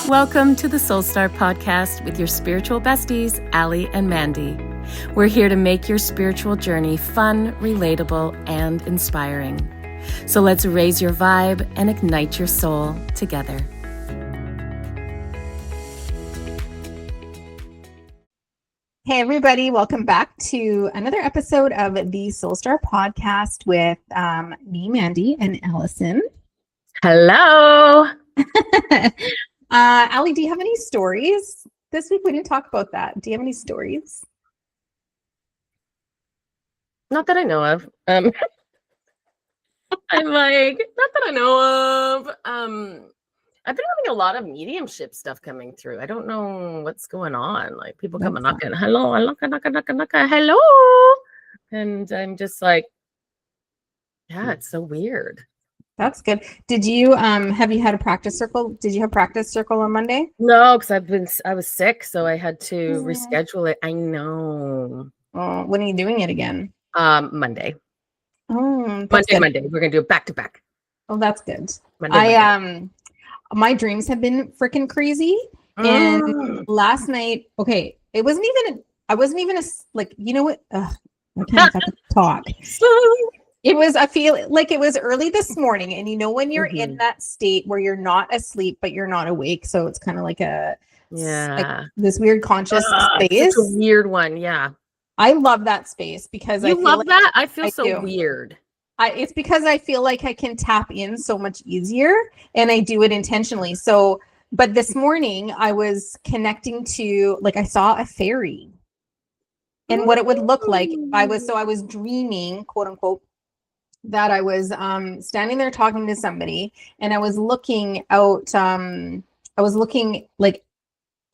Welcome to the Soul Star Podcast with your spiritual besties, Allie and Mandy. We're here to make your spiritual journey fun, relatable, and inspiring. So let's raise your vibe and ignite your soul together. Hey everybody, welcome back to another episode of the Soul Star Podcast with me, Mandy, and Allison. Hello! Allie, do you have any stories? This week we didn't talk about that. Do you have any stories? Not that I know of. I'm like, not that I know of. I've been having a lot of mediumship stuff coming through. I don't know what's going on. Like people come and knocking, hello, hello. And I'm just like, yeah, it's so weird. That's good. Did you have you had a practice circle? Did you have practice circle on Monday? No, because I was sick, so I had to reschedule it. I know. Oh, when are you doing it again? Monday. Oh, Monday. We're gonna do it back to back. Oh, that's good. Monday. My dreams have been freaking crazy. And last night, okay, I wasn't even like, you know what? I can't fucking talk. I feel like it was early this morning, and you know when you're in that state where you're not asleep but you're not awake, so it's kind of like this weird conscious space. It's a weird one, yeah. I love that space because I love that. I feel so weird. It's because I feel like I can tap in so much easier, and I do it intentionally. So, but this morning I was connecting to, like, I saw a fairy, and what it would look like. I was dreaming, quote unquote, that I was standing there talking to somebody, and I was looking out. I was looking like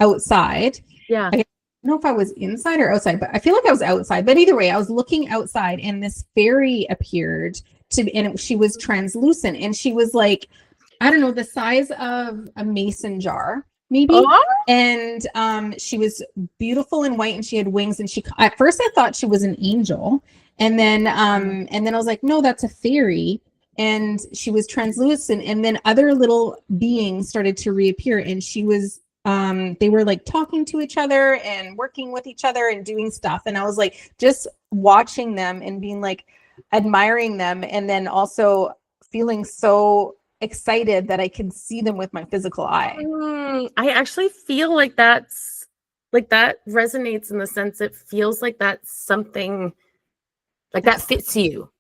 outside. Yeah. I don't know if I was inside or outside, but I feel like I was outside. But either way, I was looking outside, and this fairy appeared and she was translucent, and she was like, I don't know, the size of a mason jar, maybe. Oh. And she was beautiful and white, and she had wings. And at first I thought she was an angel. And then I was like, no, that's a fairy. And she was translucent. And then other little beings started to reappear. And she was, they were like talking to each other and working with each other and doing stuff. And I was like, just watching them and being like, admiring them. And then also feeling so excited that I could see them with my physical eye. I actually feel like that resonates in the sense it feels like that's something like that fits you.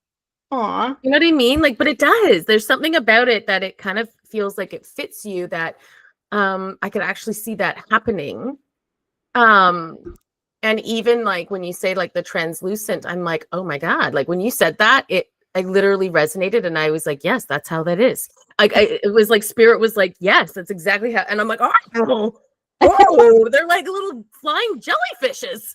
Aw. You know what I mean? Like, but it does. There's something about it that it kind of feels like it fits you, that I could actually see that happening. And even like when you say like the translucent, I'm like, oh my God. Like when you said that, I literally resonated, and I was like, yes, that's how that is. Like it was like spirit was like, yes, that's exactly how. And I'm like, oh, they're like little flying jellyfishes.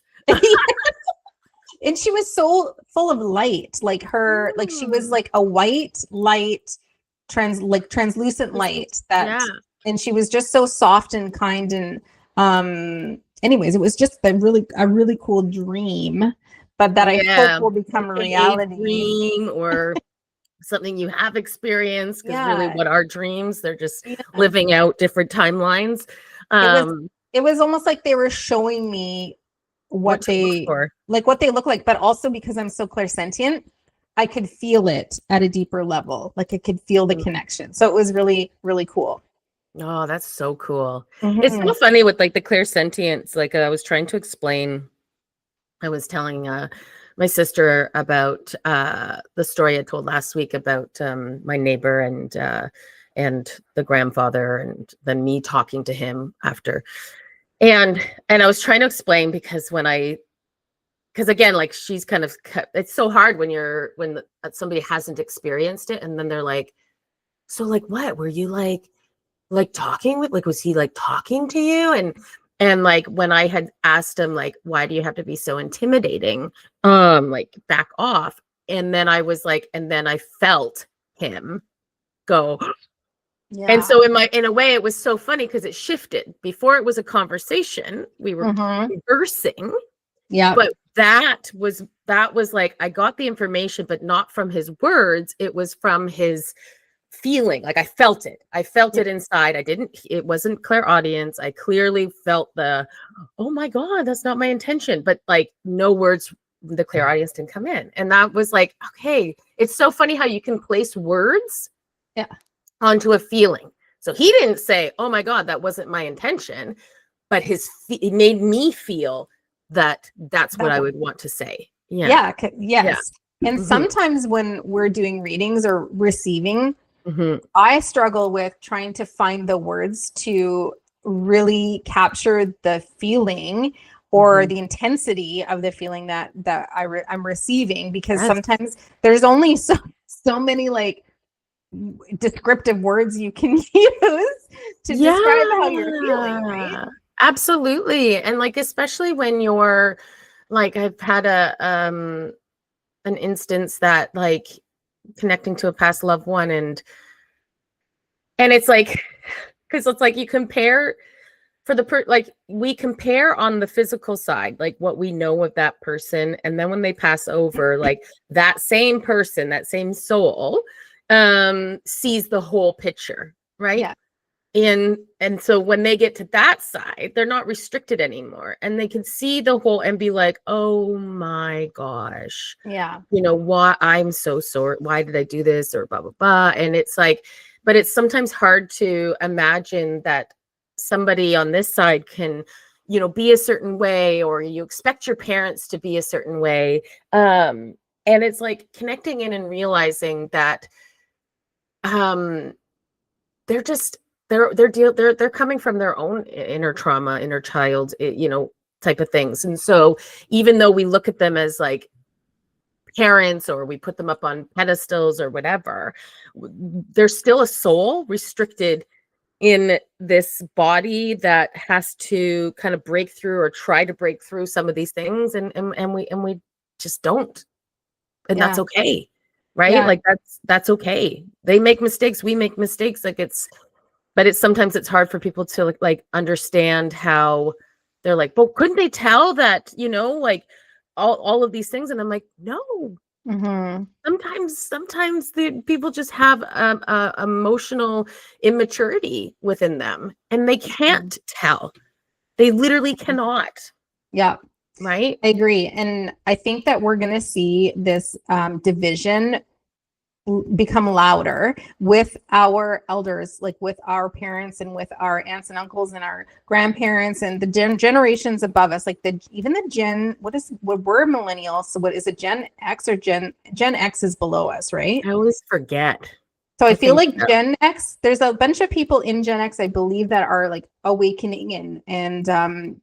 And she was so full of light, like her, like she was like a white light, translucent light and she was just so soft and kind. And anyways, it was just a really cool dream, but that I hope will become a reality. Dream or something you have experienced, because really what are dreams? They're just living out different timelines. It was almost like they were showing me what they look like, but also because I'm so clairsentient, I could feel it at a deeper level. Like I could feel the connection. So it was really, really cool. Oh, that's so cool. It's so funny with like the clairsentience. Like I was trying to explain, I was telling my sister about the story I told last week about my neighbor and the grandfather, and then me talking to him after. And I was trying to explain because again, like she's kind of, it's so hard when somebody hasn't experienced it, and then they're like, so like what were you like talking with, like was he like talking to you? And like when I had asked him like, why do you have to be so intimidating, like back off, and then I was like, and then I felt him go. Yeah. And so in a way, it was so funny because it shifted. Before it was a conversation, we were conversing. Yeah. But that was like, I got the information, but not from his words. It was from his feeling, like I felt it inside. It wasn't clairaudience. I clearly felt oh my God, that's not my intention. But like no words, the clairaudience didn't come in. And that was like, okay, it's so funny how you can place words onto a feeling. So he didn't say, oh my God, that wasn't my intention, but it made me feel that's what I would want to say. Yes. And sometimes when we're doing readings or receiving, I struggle with trying to find the words to really capture the feeling or the intensity of the feeling that I'm receiving, because sometimes there's only so many like descriptive words you can use to describe how you're feeling, right? Absolutely. And like, especially when you're like, I've had an instance that like connecting to a past loved one, and it's like, because it's like you compare for like we compare on the physical side, like what we know of that person, and then when they pass over, like that same person, that same soul sees the whole picture, right? And so when they get to that side, they're not restricted anymore, and they can see the whole and be like, oh my gosh, why I'm so sore, why did I do this, or blah blah blah. And it's like, but it's sometimes hard to imagine that somebody on this side can be a certain way, or you expect your parents to be a certain way, and it's like connecting in and realizing that they're just they're coming from their own inner trauma, inner child, type of things. And so even though we look at them as like parents, or we put them up on pedestals or whatever, there's still a soul restricted in this body that has to kind of break through or try to break through some of these things, and we just don't. And that's okay, right? Like that's okay. They make mistakes, we make mistakes, like but sometimes it's hard for people to like understand how they're like, well, couldn't they tell that, like all of these things? And I'm like, no. Sometimes the people just have emotional immaturity within them, and they can't tell. They literally cannot. Yeah. Right. I agree. And I think that we're going to see this division become louder with our elders, like with our parents and with our aunts and uncles and our grandparents and the generations above us, like what we're millennials. So what is it, Gen X or Gen X is below us, right? I always forget. So I feel like Gen X, there's a bunch of people in Gen X, I believe, that are like awakening and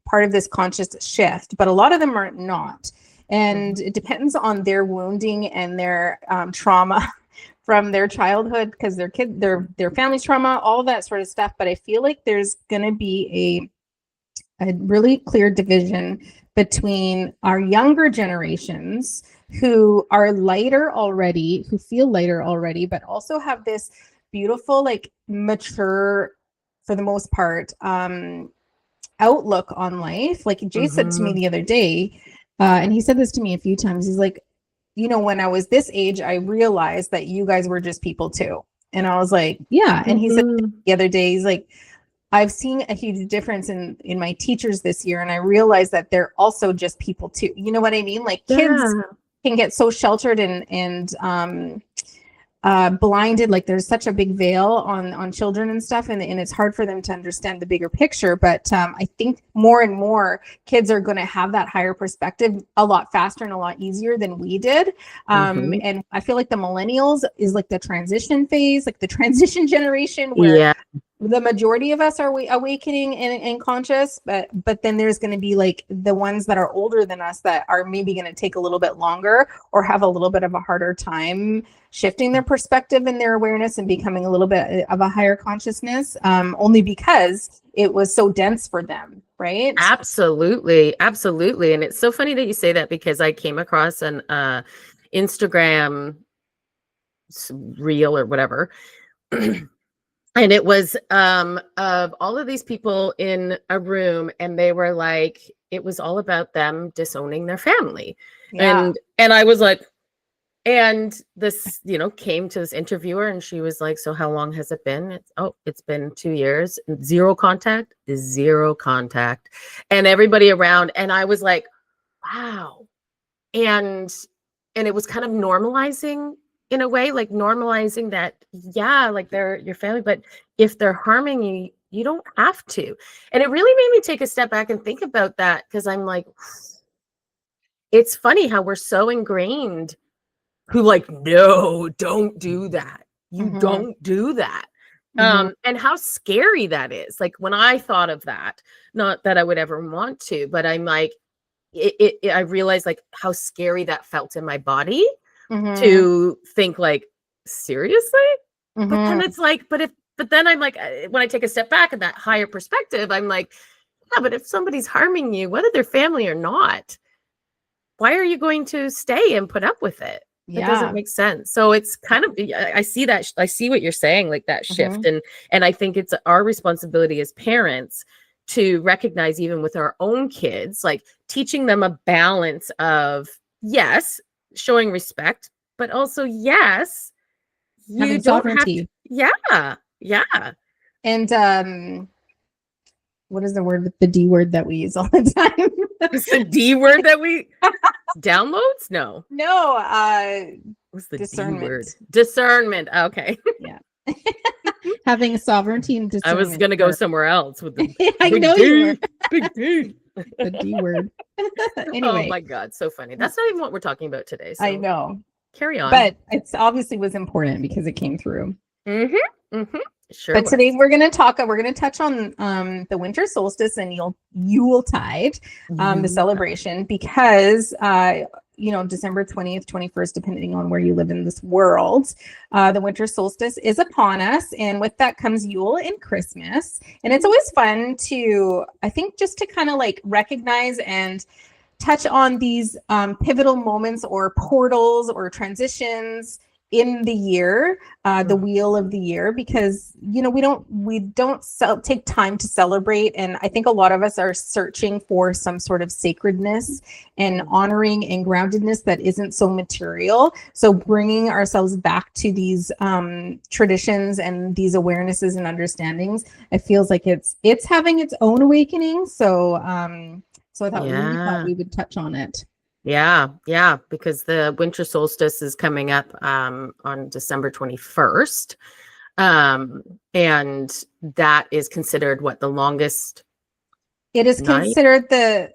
part of this conscious shift, but a lot of them are not. And it depends on their wounding and their trauma from their childhood, because their family's trauma, all that sort of stuff. But I feel like there's going to be a really clear division between our younger generations who are lighter already, who feel lighter already, but also have this beautiful, like mature, for the most part, outlook on life. Like Jay said to me the other day, and he said this to me a few times, he's like, when I was this age, I realized that you guys were just people too. And I was like, yeah. And he said the other day, he's like, I've seen a huge difference in my teachers this year. And I realized that they're also just people too. You know what I mean? Like kids can get so sheltered and blinded. Like there's such a big veil on children and stuff. And it's hard for them to understand the bigger picture. But I think more and more kids are going to have that higher perspective a lot faster and a lot easier than we did. And I feel like the millennials is like the transition phase, like the transition generation where the majority of us are awakening and conscious, but then there's going to be like the ones that are older than us that are maybe going to take a little bit longer or have a little bit of a harder time shifting their perspective and their awareness and becoming a little bit of a higher consciousness, only because it was so dense for them, right? Absolutely. And it's so funny that you say that, because I came across an Instagram reel or whatever. And it was of all of these people in a room, and they were like, it was all about them disowning their family. And I was like, And this, came to this interviewer and she was like, so how long has it been? It's been 2 years. Zero contact. And everybody around. And I was like, wow. And it was kind of normalizing in a way, like normalizing that, yeah, like they're your family, but if they're harming you, you don't have to. And it really made me take a step back and think about that, because I'm like, it's funny how we're so ingrained who like, no, don't do that. You don't do that. And how scary that is. Like when I thought of that, not that I would ever want to, but I'm like, I realized like how scary that felt in my body to think like, seriously? But then it's like, but then I'm like, when I take a step back in that higher perspective, I'm like, yeah, but if somebody's harming you, whether they're family or not, why are you going to stay and put up with it? It doesn't make sense. So it's kind of, I see that, I see what you're saying, like that shift. And I think it's our responsibility as parents to recognize, even with our own kids, like teaching them a balance of, yes, showing respect, but also, yes, you having don't sovereignty. Yeah. And what is the word, the D word that we use all the time? It's the D word that we downloads? No. What's the discernment. D word? Discernment. Okay. Yeah. Having sovereignty and discernment. I was gonna go somewhere else with the I big know D, you were. big D. The D word. Oh Anyway. my God, so funny. That's not even what we're talking about today. So I know. Carry on. But it's obviously was important because it came through. Sure. But today we're going to touch on the winter solstice and Yuletide, the celebration, because December 20th, 21st, depending on where you live in this world, the winter solstice is upon us, and with that comes Yule and Christmas. And it's always fun to, I think, just to kind of like recognize and touch on these pivotal moments or portals or transitions in the year, the wheel of the year, because we don't take time to celebrate, and I think a lot of us are searching for some sort of sacredness and honoring and groundedness that isn't so material. So bringing ourselves back to these traditions and these awarenesses and understandings, it feels like it's having its own awakening. So I thought we would touch on it. Yeah, because the winter solstice is coming up on December 21st. And that is considered the longest. It is night? Considered the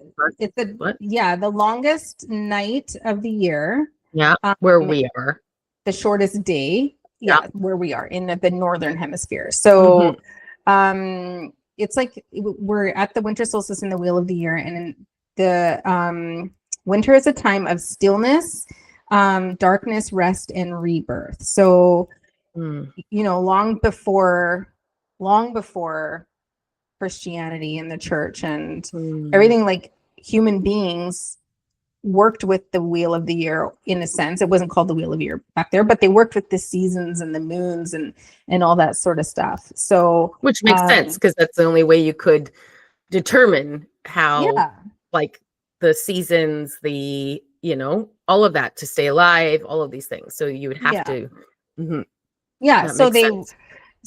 longest night of the year. Yeah, where we are. The shortest day. Yeah, where we are in the northern hemisphere. So it's like we're at the winter solstice in the wheel of the year, and in the winter is a time of stillness, darkness, rest, and rebirth. So, long before Christianity and the church and everything, like human beings worked with the wheel of the year in a sense. It wasn't called the wheel of the year back there, but they worked with the seasons and the moons and all that sort of stuff. So, which makes sense, because that's the only way you could determine how, like, the seasons, all of that to stay alive, all of these things. So you would have to. So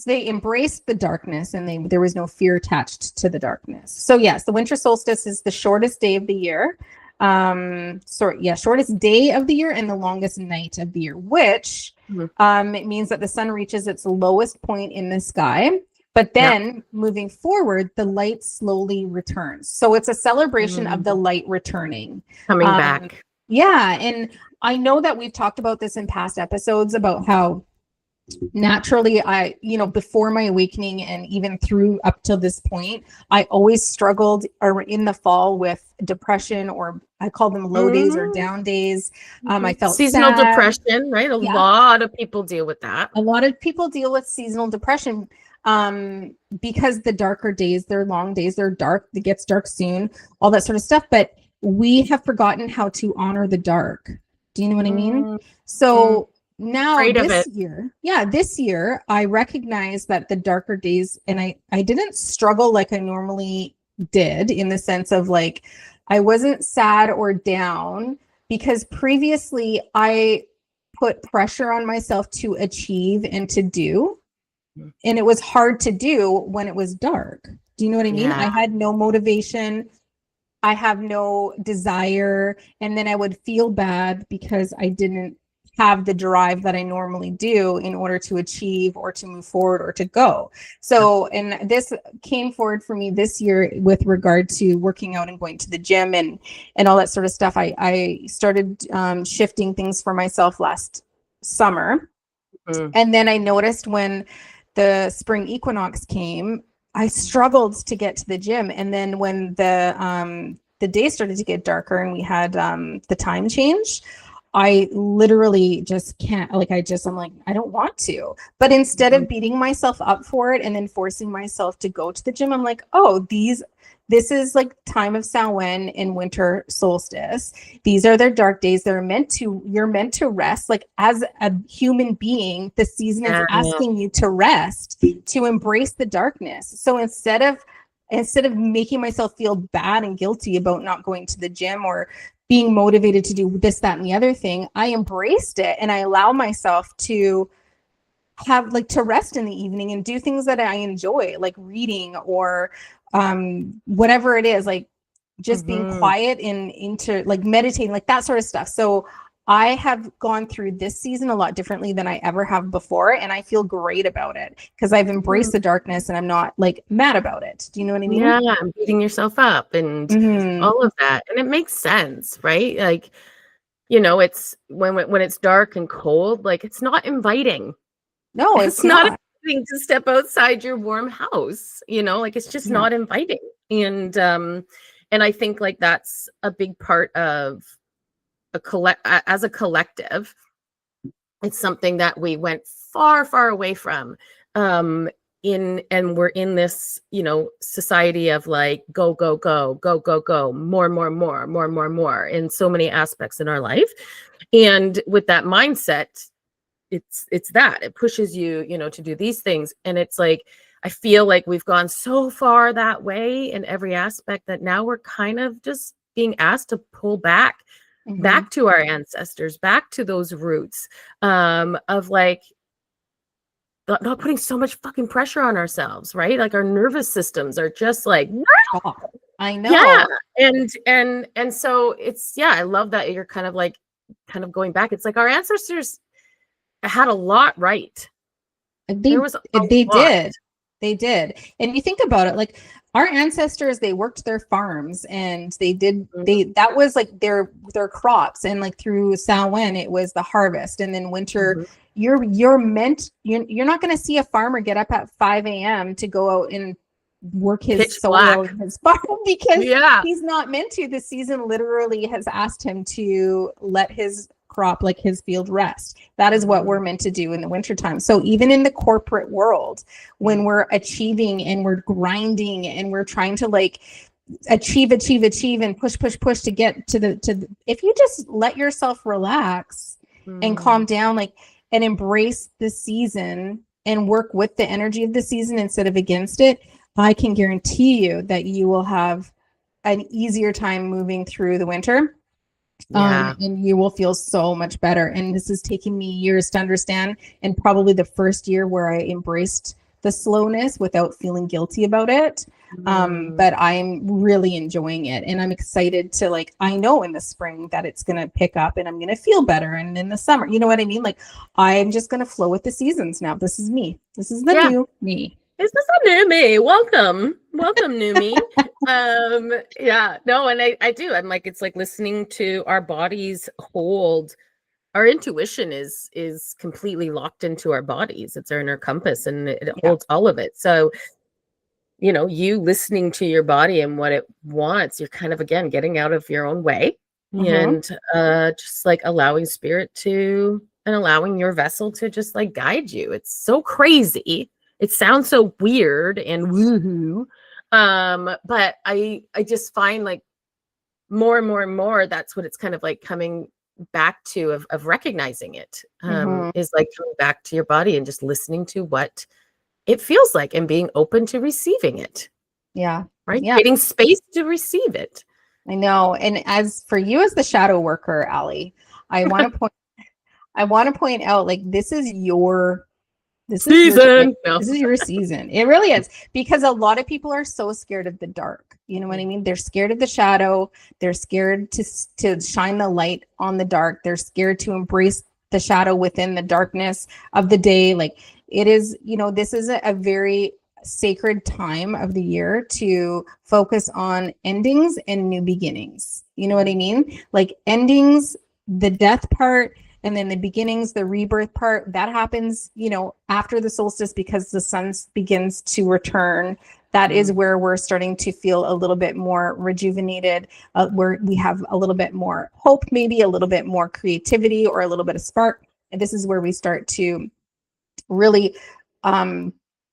they embraced the darkness, and there was no fear attached to the darkness. So yes, the winter solstice is the shortest day of the year. Shortest day of the year and the longest night of the year, which it means that the sun reaches its lowest point in the sky. But then moving forward, the light slowly returns. So it's a celebration of the light returning. Coming back. Yeah. And I know that we've talked about this in past episodes about how naturally before my awakening and even through up till this point, I always struggled in the fall with depression, or I call them low days or down days. I felt seasonal sad. depression, right? A lot of people deal with that. A lot of people deal with seasonal depression. Because the darker days, they're long days, they're dark, it gets dark soon, all that sort of stuff. But we have forgotten how to honor the dark. Do you know what I mean? So now this year, I recognize that the darker days, and I didn't struggle like I normally did, in the sense of like, I wasn't sad or down, because previously I put pressure on myself to achieve and to do. And it was hard to do when it was dark. Do you know what I mean? Yeah. I had no motivation. I have no desire. And then I would feel bad because I didn't have the drive that I normally do in order to achieve or to move forward or to go. So, and this came forward for me this year with regard to working out and going to the gym and all that sort of stuff. I started shifting things for myself last summer. And then I noticed when the spring equinox came, I struggled to get to the gym. And then when the day started to get darker and we had the time change, I literally just can't, like, I'm like, I don't want to. But instead of beating myself up for it and then forcing myself to go to the gym, I'm like, oh, this is like time of Samhain and winter solstice. These are their dark days. You're meant to rest. Like, as a human being, the season is asking you to rest, to embrace the darkness. So instead of making myself feel bad and guilty about not going to the gym or being motivated to do this, that, and the other thing, I embraced it and I allow myself to have, like, to rest in the evening and do things that I enjoy, like reading or whatever it is, like just being quiet and into, like, meditating, like that sort of stuff. So I have gone through this season a lot differently than I ever have before. And I feel great about it because I've embraced the darkness and I'm not, like, mad about it. Do you know what I mean? Yeah, beating yourself up and all of that. And it makes sense, right? Like, you know, it's when it's dark and cold, like, it's not inviting. No, It's not inviting to step outside your warm house, you know, like, it's just not inviting. And I think, like, that's a big part of as a collective. It's something that we went far, far away from. And we're in this, you know, society of, like, go, go, go, go, go, go, more in so many aspects in our life. And with that mindset, it's that it pushes you, you know, to do these things. And it's like, I feel like we've gone so far that way in every aspect that now we're kind of just being asked to pull back to our ancestors, back to those roots, of, like, not putting so much fucking pressure on ourselves, right? Like, our nervous systems are just like, I know. yeah. And so it's, I love that you're kind of going back. It's like our ancestors had a lot right. They did. And you think about it, like, our ancestors, they worked their farms and that was like their crops. And, like, through Samhain, it was the harvest. And then winter, you're not going to see a farmer get up at 5 a.m. to go out and work his soil in his farm because he's not meant to. The season literally has asked him to let his crop, like his field, rest. That is what we're meant to do in the wintertime. So even in the corporate world, when we're achieving and we're grinding and we're trying to, like, achieve and push to get to the if you just let yourself relax and calm down, like, and embrace the season and work with the energy of the season instead of against it, I can guarantee you that you will have an easier time moving through the winter. And you will feel so much better. And this has taken me years to understand, and probably the first year where I embraced the slowness without feeling guilty about it. But I'm really enjoying it, and I'm excited to, like, I know in the spring that it's going to pick up and I'm going to feel better. And in the summer, you know what I mean? Like, I'm just going to flow with the seasons now. This is me. This is the new me. Is this a new me? Welcome, new me. And I do. I'm like, it's like listening to our bodies hold. Our intuition is completely locked into our bodies. It's our inner compass, and it holds all of it. So, you know, you listening to your body and what it wants, you're kind of, again, getting out of your own way and just, like, allowing spirit to, and allowing your vessel to just, like, guide you. It's so crazy. It sounds so weird and woohoo. But I just find, like, more and more and more, that's what it's kind of like coming back to, of recognizing it, is like coming back to your body and just listening to what it feels like and being open to receiving it. Yeah. Right. Yeah. Getting space to receive it. I know. And as for you, as the shadow worker, Allie, I want to I want to point out, like, this is your season. This is your season. It really is, because a lot of people are so scared of the dark. You know what I mean? They're scared of the shadow. They're scared to shine the light on the dark. They're scared to embrace the shadow within the darkness of the day. Like, it is, you know, this is a very sacred time of the year to focus on endings and new beginnings. You know what I mean? Like, endings, the death part, and then the beginnings, the rebirth part, that happens, you know, after the solstice, because the sun begins to return. That is where we're starting to feel a little bit more rejuvenated, where we have a little bit more hope, maybe a little bit more creativity, or a little bit of spark. And this is where we start to really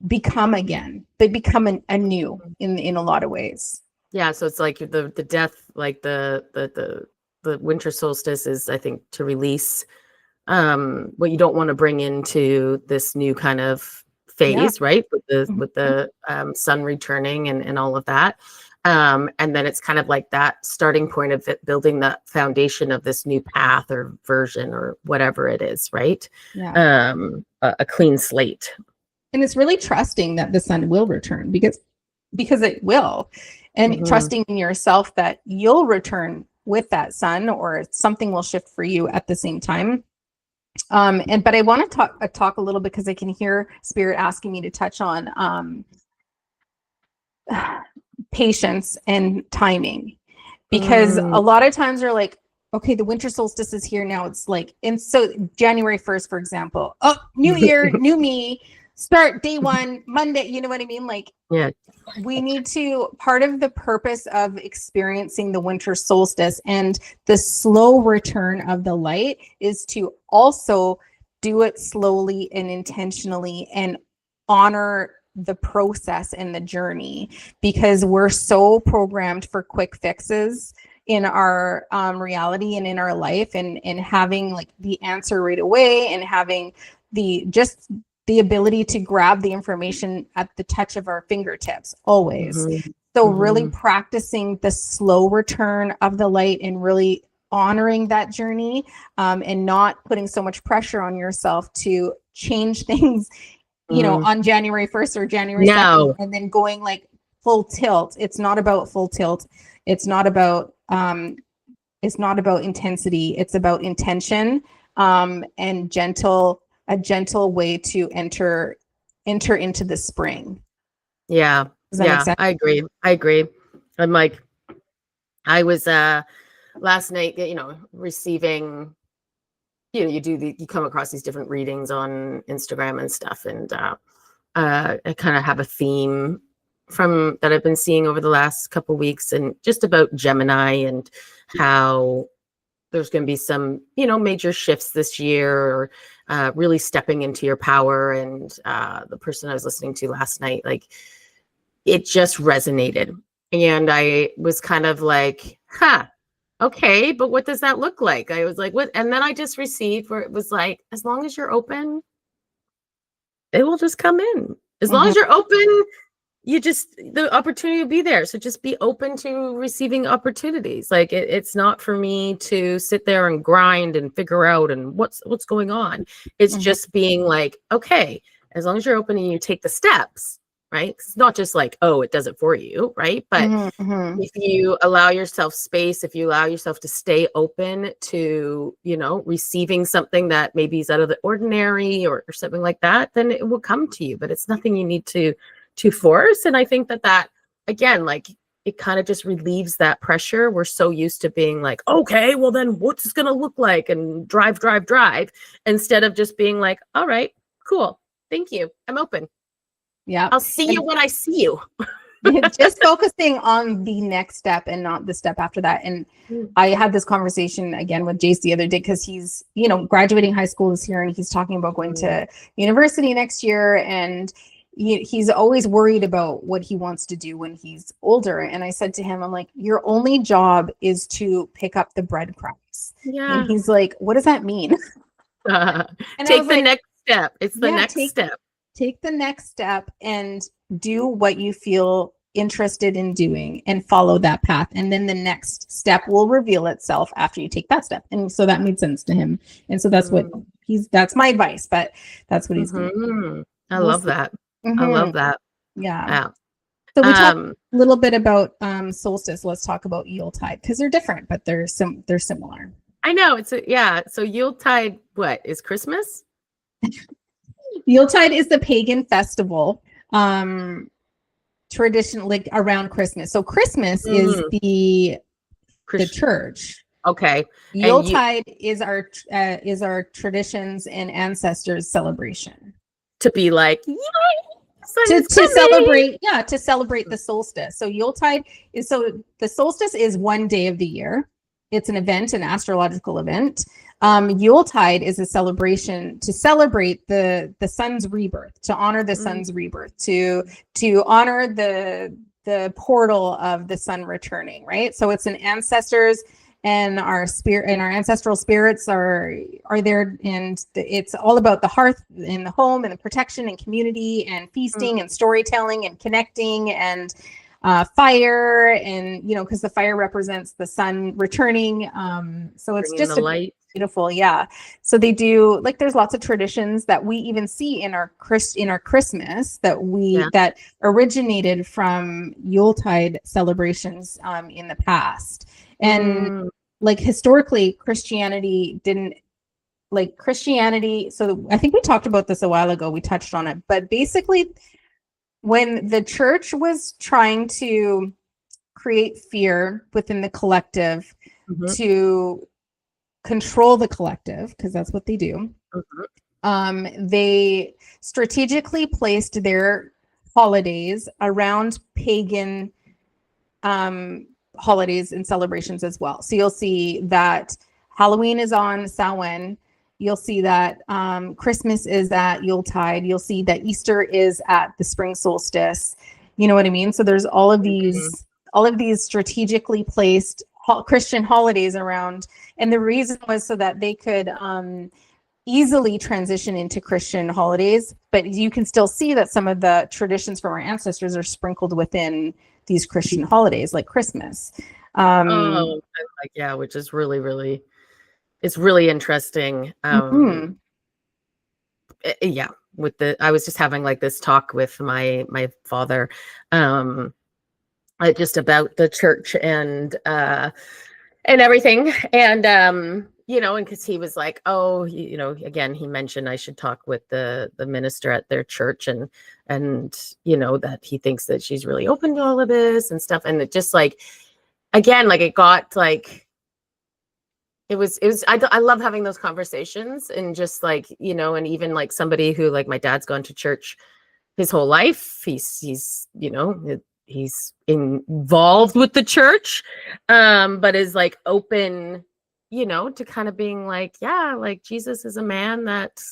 become again. They become anew in a lot of ways. Yeah, so it's like the death, like the winter solstice is, I think, to release what you don't want to bring into this new kind of phase, right? With the sun returning and all of that. And then it's kind of like that starting point of it, building the foundation of this new path or version or whatever it is, right? Yeah. A clean slate. And it's really trusting that the sun will return, because it will, and trusting in yourself that you'll return with that sun, or something will shift for you at the same time. But I want to talk a little bit, because I can hear Spirit asking me to touch on patience and timing, because a lot of times we're like, okay, the winter solstice is here now. It's like, and so January 1st, for example, oh, new year, new me, start day one, Monday. You know what I mean? Like, yeah, we need to, part of the purpose of experiencing the winter solstice and the slow return of the light is to also do it slowly and intentionally, and honor the process and the journey, because we're so programmed for quick fixes in our reality and in our life, and having like the answer right away, and having the ability to grab the information at the touch of our fingertips always. So really practicing the slow return of the light, and really honoring that journey, and not putting so much pressure on yourself to change things, you know, on January 1st or January 2nd, and then going like full tilt. It's not about full tilt. It's not about intensity. It's about intention, and a gentle way to enter into the spring. Yeah. Does that make sense? I agree. I'm like, I was last night, you know, receiving, you know, you come across these different readings on Instagram and stuff, and I kind of have a theme from that I've been seeing over the last couple of weeks, and just about Gemini, and how there's going to be some, you know, major shifts this year, or really stepping into your power. And the person I was listening to last night, like, it just resonated. And I was kind of like, okay, but what does that look like? I was like, what? And then I just received where it was like, as long as you're open, it will just come in. As long as you're open, the opportunity will be there. So just be open to receiving opportunities. Like, it's not for me to sit there and grind and figure out and what's going on. It's just being like, okay, as long as you're open and you take the steps, right? It's not just like, oh, it does it for you, right? But if you allow yourself space, if you allow yourself to stay open to, you know, receiving something that maybe is out of the ordinary, or something like that, then it will come to you. But it's nothing you need to force. And I think that again, like, it kind of just relieves that pressure. We're so used to being like, okay, well then what's this going to look like, and drive, instead of just being like, all right, cool. Thank you. I'm open. Yeah. I'll see you when I see you. Just focusing on the next step and not the step after that. And I had this conversation again with Jace the other day, because he's, you know, graduating high school this year, and he's talking about going to university next year. And he's always worried about what he wants to do when he's older. And I said to him, I'm like, your only job is to pick up the breadcrumbs. Yeah. And he's like, what does that mean? Take the next step. It's the next step. Take the next step and do what you feel interested in doing, and follow that path. And then the next step will reveal itself after you take that step. And so that made sense to him. And so that's what that's my advice, but that's what he's doing. I love that. I love that. Yeah. So we talked a little bit about solstice. Let's talk about Yuletide, because they're different, but they're similar. I know. So Yuletide, what is Christmas? Yuletide is the pagan festival, tradition, like around Christmas. So Christmas is the church. Okay. Yuletide is our traditions and ancestors' celebration. To be like, yay! To celebrate the solstice. So Yuletide is, the solstice is one day of the year. It's an event, an astrological event. Yuletide is a celebration to celebrate the sun's rebirth, to honor the sun's rebirth, to honor the portal of the sun returning, right? So it's an ancestors, and our spirit and our ancestral spirits are there, and it's all about the hearth in the home, and the protection and community and feasting and storytelling and connecting and fire, and because the fire represents the sun returning. So it's just light. Beautiful. Yeah. So they do, like, there's lots of traditions that we even see in our Christmas that originated from Yuletide celebrations in the past. And like historically, Christianity. So I think we talked about this a while ago. We touched on it, but basically, when the church was trying to create fear within the collective to control the collective, because that's what they do, they strategically placed their holidays around pagan holidays and celebrations as well. So you'll see that Halloween is on Samhain. You'll see that Christmas is at Yuletide. You'll see that Easter is at the spring solstice. You know what I mean? So there's all of these strategically placed Christian holidays around. And the reason was so that they could easily transition into Christian holidays. But you can still see that some of the traditions from our ancestors are sprinkled within these Christian holidays, like Christmas. Which is really, really, it's really interesting. I was just having like this talk with my father, just about the church and everything, and and because he was like, again, he mentioned I should talk with the minister at their church, and that he thinks that she's really open to all of this and stuff, and it just like, again, like it got like, it was I love having those conversations, and just like, and even like somebody who, like, my dad's gone to church his whole life. He's involved with the church, but is like open, to kind of being like, yeah, like Jesus is a man that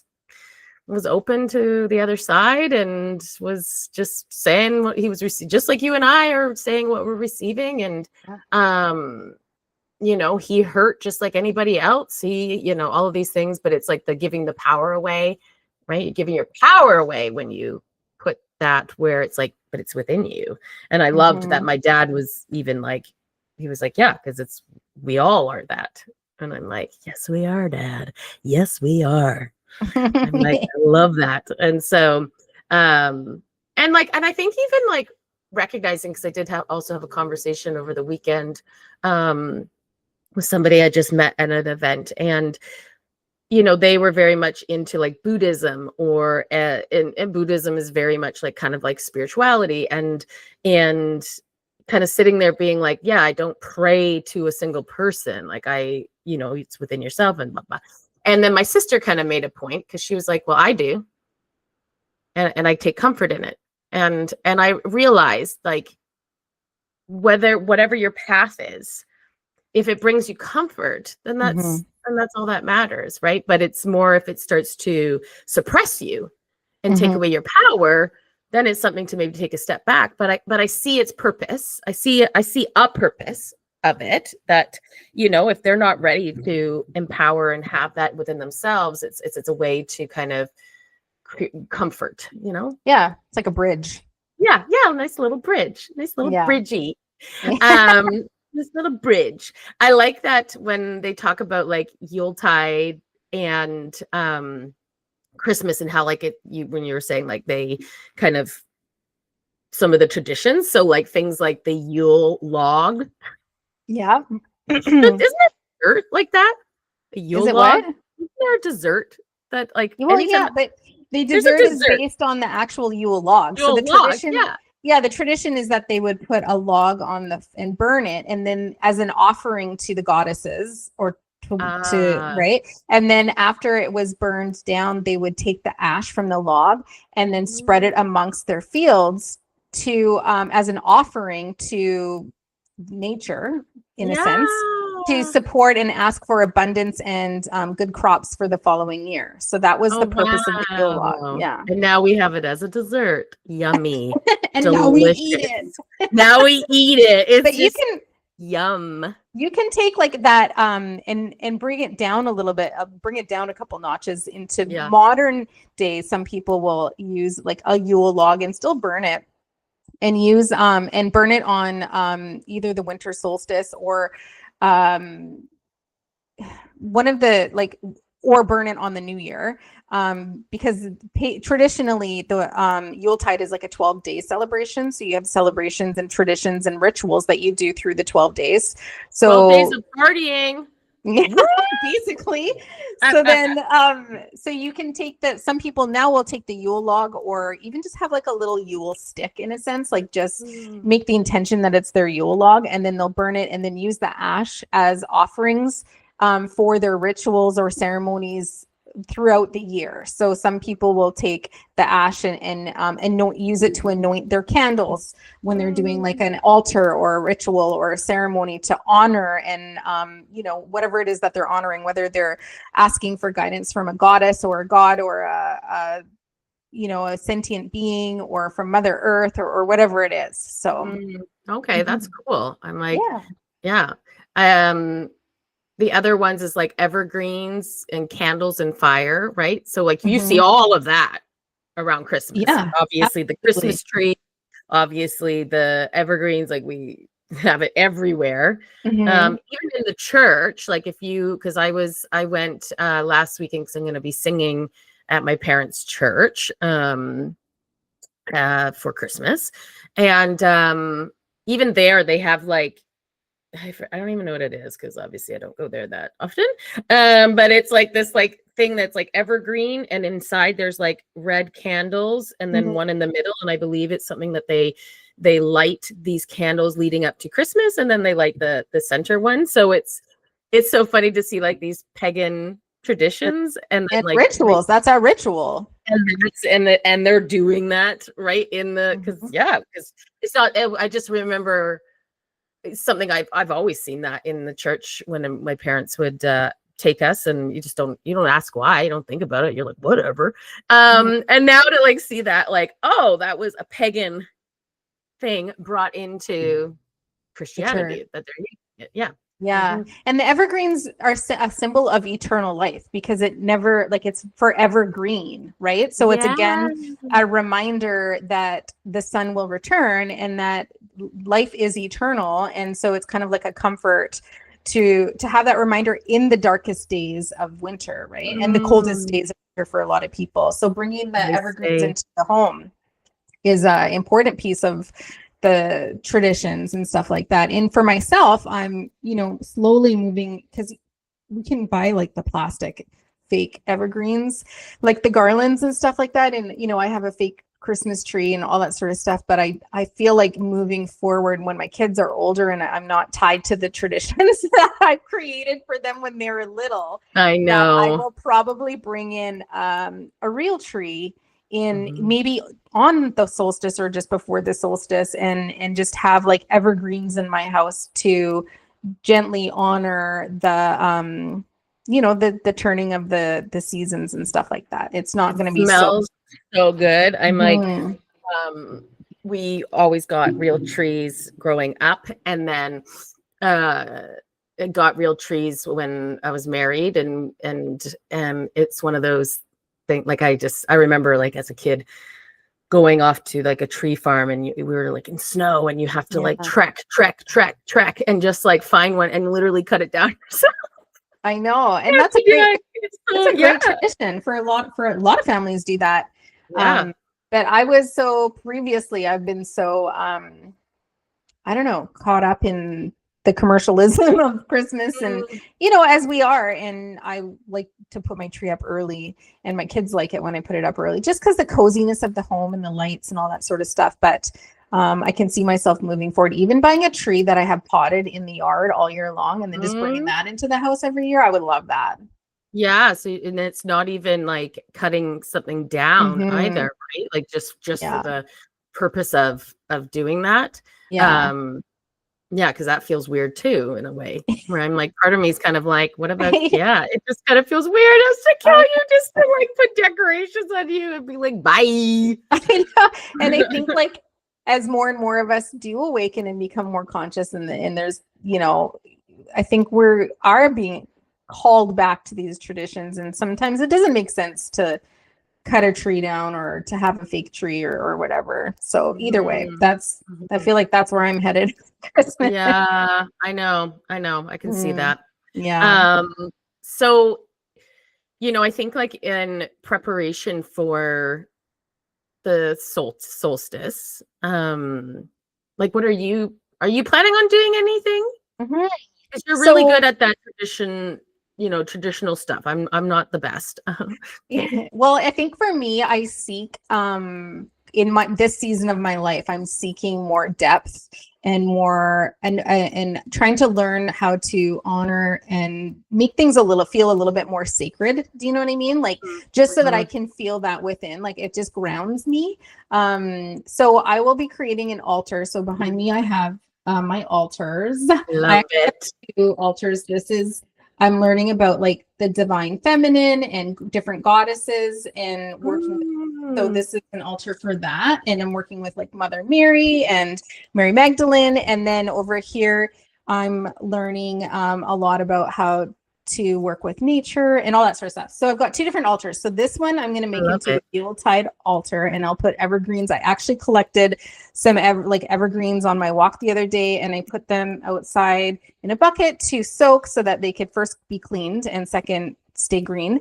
was open to the other side and was just saying what he was just like you and I are saying what we're receiving. And, he hurt just like anybody else. He, all of these things, but it's like the giving the power away, right? You're giving your power away when you put that where it's like, but it's within you. And I loved that my dad was even like, he was like, yeah, because we all are that. And I'm like, yes, we are, Dad. Yes, we are. I'm like, I love that. And so, and I think even like recognizing, because I did also have a conversation over the weekend with somebody I just met at an event, and they were very much into like Buddhism, or and Buddhism is very much like kind of like spirituality, and kind of sitting there being like, yeah, I don't pray to a single person. Like it's within yourself and blah, blah. And then my sister kind of made a point, because she was like, well, I do. And I take comfort in it. And I realized, like, whatever your path is, if it brings you comfort, then that's all that matters, right? But it's more if it starts to suppress you and take away your power, then it's something to maybe take a step back. But I see its purpose. I see a purpose of it, that if they're not ready to empower and have that within themselves, it's a way to kind of comfort. Yeah, it's like a bridge. Yeah, nice little bridge. Nice little Yeah. bridgey. This little bridge. I like that when they talk about like Yuletide and Christmas and how like when you were saying like they kind of some of the traditions. So like things like the Yule log. Yeah. Isn't it dessert like that? A Yule Is it log? what? Isn't there a dessert that like Well, anytime yeah, but the there's a dessert is dessert? based on the actual Yule log. So Yule the log, tradition, yeah. yeah, the tradition is that they would put a log on and burn it, and then as an offering to the goddesses or to right. And then after it was burned down, they would take the ash from the log and then spread it amongst their fields to as an offering to nature, in a sense, to support and ask for abundance and good crops for the following year. So that was the purpose of the Yule log. Yeah. And now we have it as a dessert. Yummy. And delicious. now we eat it. Now we eat it. It's but just yum. You can take like that and bring it down a little bit, bring it down a couple notches into modern days. Some people will use like a Yule log and still burn it and use and burn it on either the winter solstice or one of the like, or burn it on the new year, because traditionally the Yuletide is like a 12-day celebration. So you have celebrations and traditions and rituals that you do through the 12 days. So 12 days of partying. Yeah, basically. So then so you can take that. Some people now will take the Yule log or even just have like a little Yule stick, in a sense, like just make the intention that it's their Yule log, and then they'll burn it and then use the ash as offerings for their rituals or ceremonies throughout the year. So some people will take the ash and use it to anoint their candles when they're doing like an altar or a ritual or a ceremony to honor and whatever it is that they're honoring, whether they're asking for guidance from a goddess or a god or a sentient being or from Mother Earth or whatever it is. So okay, that's cool. I'm like, yeah. The other ones is like evergreens and candles and fire, right? So like you see all of that around Christmas. Yeah, obviously the Christmas tree, obviously the evergreens, like we have it everywhere. Even in the church, like because I went last weekend because I'm going to be singing at my parents' church for Christmas, and even there they have like, I don't even know what it is because obviously I don't go there that often. But it's like this like thing that's like evergreen, and inside there's like red candles and then one in the middle. And I believe it's something that they light these candles leading up to Christmas, and then they light the center one. So it's so funny to see like these pagan traditions and like rituals. That's our ritual. And they're doing that right in the because it's not. I just remember. It's something I've always seen that in the church when my parents would take us, and you don't ask why, you don't think about it, you're like whatever. And now to like see that like, oh, that was a pagan thing brought into Christianity that they're and the evergreens are a symbol of eternal life because it never like it's forever green, right? So it's again a reminder that the sun will return and that life is eternal. And so it's kind of like a comfort to have that reminder in the darkest days of winter, right? And the coldest days of winter for a lot of people. So bringing the evergreens into the home is an important piece of the traditions and stuff like that. And for myself, I'm, slowly moving because we can buy like the plastic fake evergreens, like the garlands and stuff like that. And, I have a fake Christmas tree and all that sort of stuff. But I feel like moving forward when my kids are older and I'm not tied to the traditions that I've created for them when they were little. I know. I will probably bring in a real tree in maybe on the solstice or just before the solstice and just have like evergreens in my house to gently honor the the turning of the seasons and stuff like that. It's not going to be so good. I'm like we always got real trees growing up, and then got real trees when I was married, and it's one of those things like I remember like as a kid going off to like a tree farm, and we were like in snow, and you have to like trek and just like find one and literally cut it down yourself. I know, and that's a great tradition for a lot of families do that. Yeah. But I've been so I don't know, caught up in the commercialism of Christmas, and as we are, and I like to put my tree up early, and my kids like it when I put it up early, just because the coziness of the home and the lights and all that sort of stuff. But I can see myself moving forward, even buying a tree that I have potted in the yard all year long, and then just bringing that into the house every year. I would love that. Yeah. So, and it's not even like cutting something down either, right? Like just for the purpose of doing that. Yeah. Yeah, because that feels weird too, in a way, where I'm like, part of me is kind of like, what about, it just kind of feels weird as to kill you, just to like put decorations on you and be like, bye. I know. And I think like as more and more of us do awaken and become more conscious, and there's, I think we are being called back to these traditions, and sometimes it doesn't make sense to cut a tree down or to have a fake tree or whatever. So either way, I feel like that's where I'm headed. Christmas. Yeah, I know. I can see that. Yeah. So, I think like in preparation for the solstice, like what are you planning on doing anything? Because you're really good at that traditional stuff. I'm not the best. Yeah. Well, I think for me, I seek in this season of my life, I'm seeking more depth and more and trying to learn how to honor and make things feel a little bit more sacred. Do you know what I mean? Like just so that I can feel that within, like it just grounds me. So I will be creating an altar. So behind me, I have my altars. Love it. 2 altars. I'm learning about like the divine feminine and different goddesses and working. So this is an altar for that. And I'm working with like Mother Mary and Mary Magdalene. And then over here, I'm learning a lot about how to work with nature and all that sort of stuff. So I've got 2 different altars. So this one I'm going to make into a Yuletide altar, and I'll put evergreens. I actually collected some evergreens on my walk the other day, and I put them outside in a bucket to soak so that they could first be cleaned and second stay green.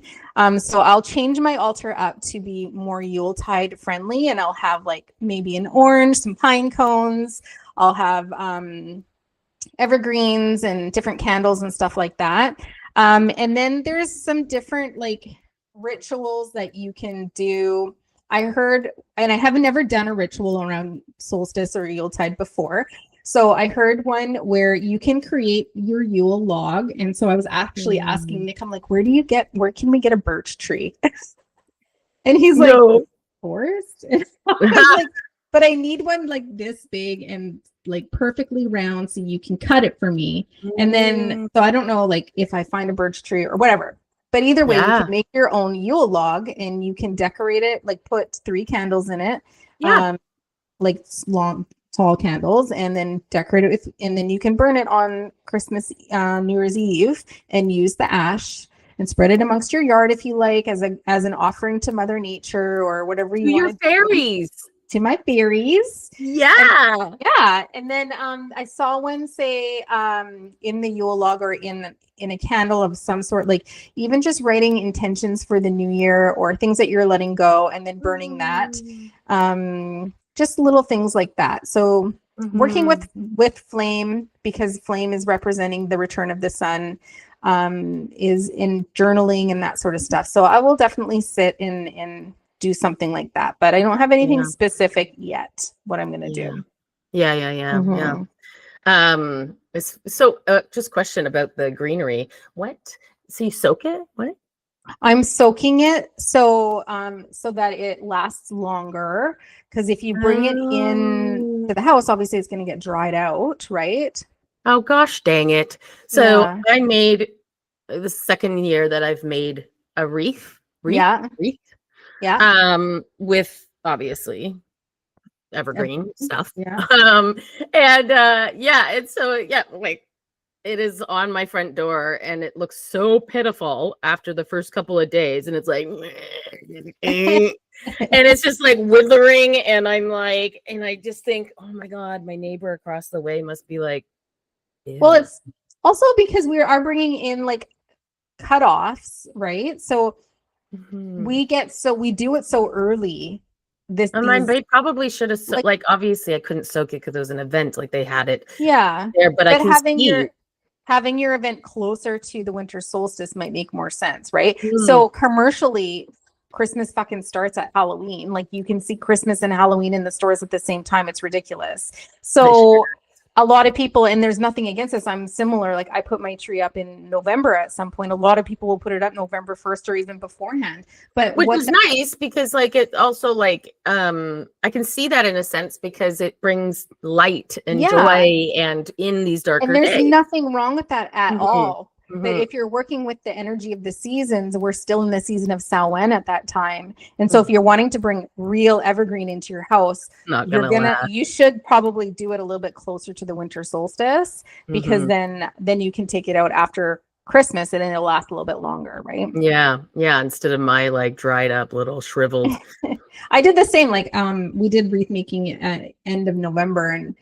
So I'll change my altar up to be more Yuletide friendly, and I'll have like maybe an orange, some pine cones. I'll have evergreens and different candles and stuff like that. And then there's some different like rituals that you can do. I heard, and I haven't never done a ritual around solstice or Yuletide before. So I heard one where you can create your Yule log. And so I was actually asking Nick, I'm like, where can we get a birch tree? And he's like, forest? And I was like, but I need one like this big and like perfectly round so you can cut it for me. And then, so I don't know, like if I find a birch tree or whatever, but either way, you can make your own Yule log and you can decorate it, like put 3 candles in it, like long, tall candles, and then decorate it with, and then you can burn it on Christmas, New Year's Eve, and use the ash and spread it amongst your yard if you like, as an offering to Mother Nature or whatever you want. Your fairies. To my fairies. Yeah. And then I saw one say in the Yule log or in a candle of some sort, like even just writing intentions for the new year or things that you're letting go and then burning that. Just little things like that. So working with flame, because flame is representing the return of the sun, is in journaling and that sort of stuff. So I will definitely sit and do something like that, but I don't have anything specific yet what I'm going to do. Yeah. So just question about the greenery. So you soak it? What? I'm soaking it so that it lasts longer, because if you bring it in to the house, obviously it's going to get dried out, right? Oh gosh, dang it. So I made the second year that I've made a wreath. With obviously evergreen stuff. And so like it is on my front door, and it looks so pitiful after the first couple of days, and it's like and it's just like withering, and I'm like, and I just think, oh my God, my neighbor across the way must be like, ew. Well, it's also because we are bringing in like cutoffs, right? So we do it so early. They probably should have like, like obviously I couldn't soak it because it was an event, like they had it yeah there, but I can having your event closer to the winter solstice might make more sense, right? Mm. So commercially, Christmas fucking starts at Halloween. Like you can see Christmas and Halloween in the stores at the same time. It's ridiculous. So a lot of people, and there's nothing against this, I'm similar. Like I put my tree up in November at some point. A lot of people will put it up November 1st or even beforehand. But which is nice because like it also like I can see that in a sense because it brings light and joy and in these darker days. And there's nothing wrong with that at all. But if you're working with the energy of the seasons, we're still in the season of Samhain at that time. And so if you're wanting to bring real evergreen into your house, you should probably do it a little bit closer to the winter solstice, because then you can take it out after Christmas and then it'll last a little bit longer, right? Yeah. Instead of my like dried up little shriveled. I did the same. Like we did wreath making at end of November, and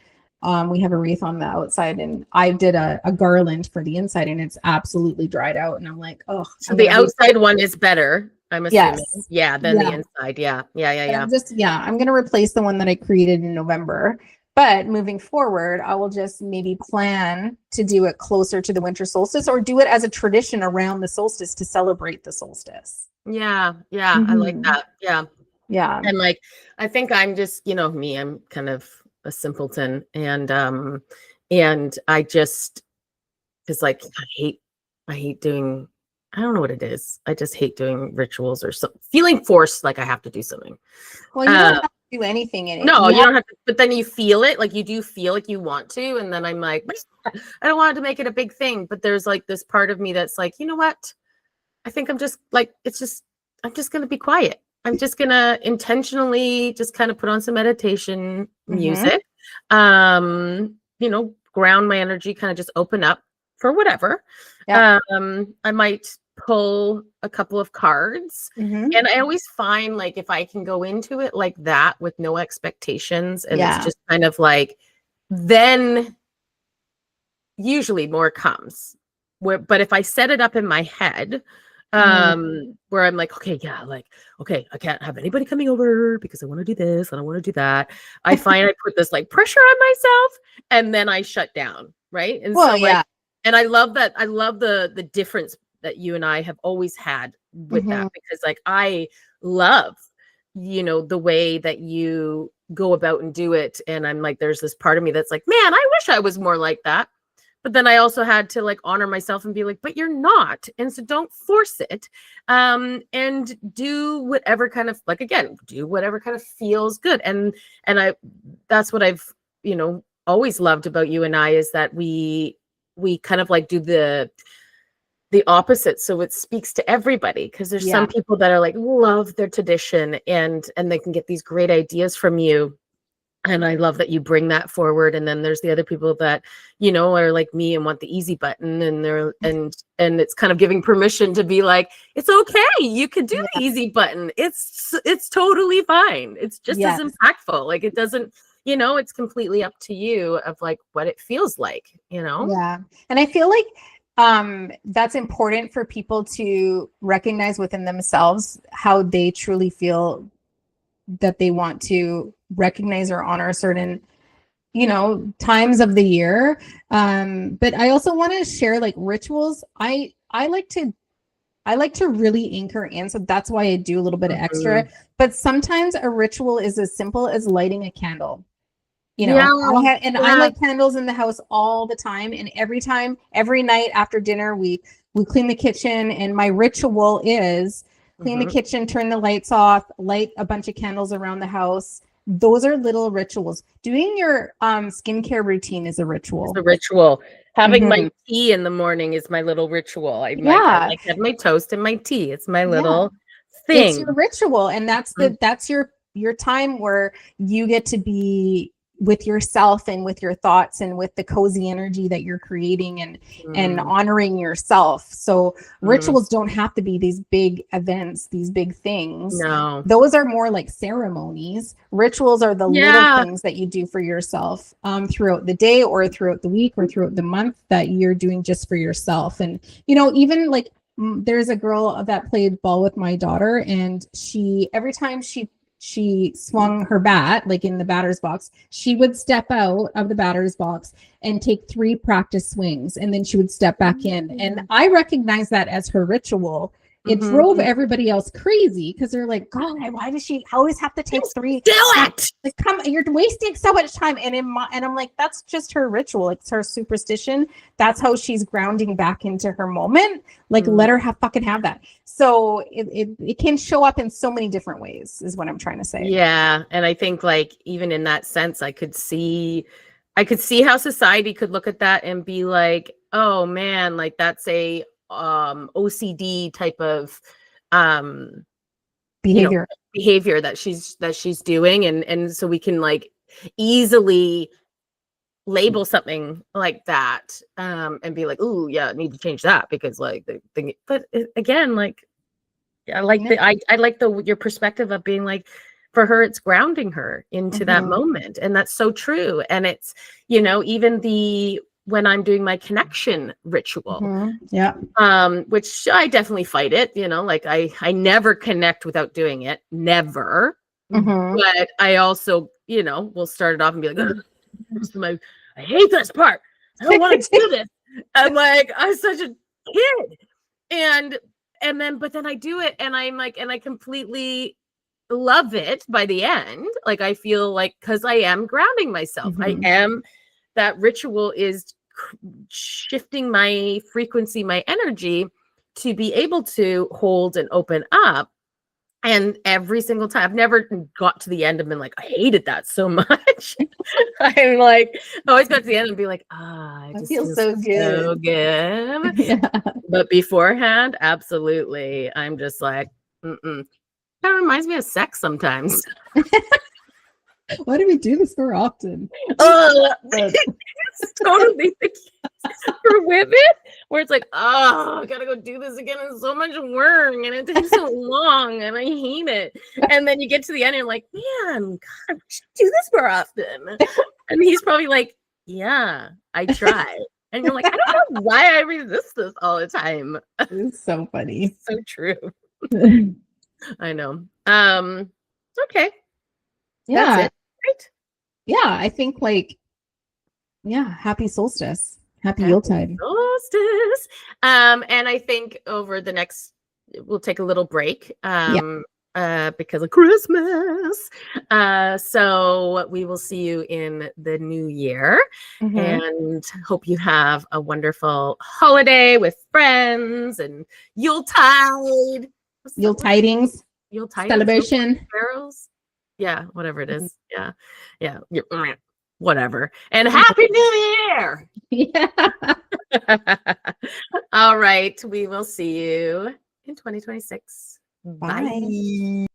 we have a wreath on the outside, and I did a garland for the inside, and it's absolutely dried out. And I'm like, oh. So the outside one is better, I'm assuming. Yes. Than the inside. Yeah. I'm going to replace the one that I created in November. But moving forward, I will just maybe plan to do it closer to the winter solstice, or do it as a tradition around the solstice to celebrate the solstice. Yeah. I like that. Yeah. And like, I think I'm just, me, I'm kind of a simpleton, and I just, because like I hate doing, I don't know what it is. I just hate doing rituals or feeling forced like I have to do something. Well, you don't have to do anything in it. No, you don't have to, but then you feel it, like you do feel like you want to, and then I'm like, I don't want to make it a big thing, but there's like this part of me that's like, you know what? I think I'm just like, I'm just going to be quiet. I'm just going to intentionally just kind of put on some meditation music, ground my energy, kind of just open up for whatever. Yeah. I might pull a couple of cards, and I always find like if I can go into it like that with no expectations, and it's just kind of like, then usually more comes. But if I set it up in my head, where I'm like, okay, I can't have anybody coming over because I want to do this and I want to do that. I find I put this like pressure on myself, and then I shut down, right? And and I love that. I love the difference that you and I have always had with that, because like I love, the way that you go about and do it, and I'm like, there's this part of me that's like, man, I wish I was more like that. But then I also had to like honor myself and be like, but you're not. And so don't force it. And do whatever kind of, like, again, do whatever kind of feels good. And that's what I've, always loved about you and I, is that we kind of like do the opposite. So it speaks to everybody, because there's some people that are like, love their tradition, and they can get these great ideas from you. And I love that you bring that forward. And then there's the other people that, are like me and want the easy button, and and it's kind of giving permission to be like, it's okay. You can do the easy button. It's totally fine. It's just as impactful. Like it doesn't, it's completely up to you of like what it feels like, Yeah. And I feel like that's important for people to recognize within themselves how they truly feel that they want to recognize or honor certain, times of the year. But I also want to share like rituals. I like to really anchor in. So that's why I do a little bit of extra. But sometimes a ritual is as simple as lighting a candle. I light candles in the house all the time. And every night after dinner, we clean the kitchen. And my ritual is clean the kitchen, turn the lights off, light a bunch of candles around the house. Those are little rituals. Doing your skincare routine is a ritual. It's a ritual. Having my tea in the morning is my little ritual. I like have my toast and my tea. It's my little thing. It's your ritual. And that's your time where you get to be with yourself and with your thoughts and with the cozy energy that you're creating and honoring yourself. So rituals don't have to be these big events, these big things. No. Those are more like ceremonies. Rituals are the little things that you do for yourself throughout the day or throughout the week or throughout the month that you're doing just for yourself. And, you know, even like there's a girl that played ball with my daughter, and every time she swung her bat, like in the batter's box, she would step out of the batter's box and take 3 practice swings, and then she would step back in. And I recognize that as her ritual. It drove everybody else crazy because they're like, God, why does she always have to take 3? Do it! Like, come, you're wasting so much time. And I'm like, that's just her ritual. It's her superstition. That's how she's grounding back into her moment. Like, let her fucking have that. So it can show up in so many different ways, is what I'm trying to say. Yeah, and I think like even in that sense, I could see how society could look at that and be like, oh man, like that's a OCD type of behavior that she's doing, and so we can like easily label something like that and be like, oh yeah, I need to change that because like the thing. But again, like I like your perspective of being like, for her it's grounding her into that moment, and that's so true. And it's, you know, even when I'm doing my connection ritual, which I definitely fight it, you know, like I never connect without doing it, never. But I also, you know, will start it off and be like, I hate this part. I don't want to do this. I'm like, I'm such a kid. But then I do it and I'm like, and I completely love it by the end. Like, I feel like, because I am grounding myself. That ritual is shifting my frequency, my energy to be able to hold and open up. And every single time, I've never got to the end and been like, I hated that so much. I'm like, I always got to the end and be like, I just feel so good. So good. Yeah. But beforehand, absolutely. I'm just like, That reminds me of sex sometimes. Why do we do this more often? It's totally the case for women, where it's like, I gotta go do this again. It's so much work and it takes so long and I hate it. And then you get to the end and you're like, man, God, we should do this more often. And he's probably like, yeah, I try. And you're like, I don't know why I resist this all the time. It's so funny. So true. I know. Okay. Yeah. That's it, right? Yeah, I think happy solstice. Happy Yuletide. Solstice. And I think over the next, we'll take a little break because of Christmas. So we will see you in the new year, and hope you have a wonderful holiday with friends and Yuletide. Yuletidings. Celebration. Carols. Yeah, whatever it is. Yeah. Whatever. And Happy New Year. Yeah. All right. We will see you in 2026. Bye.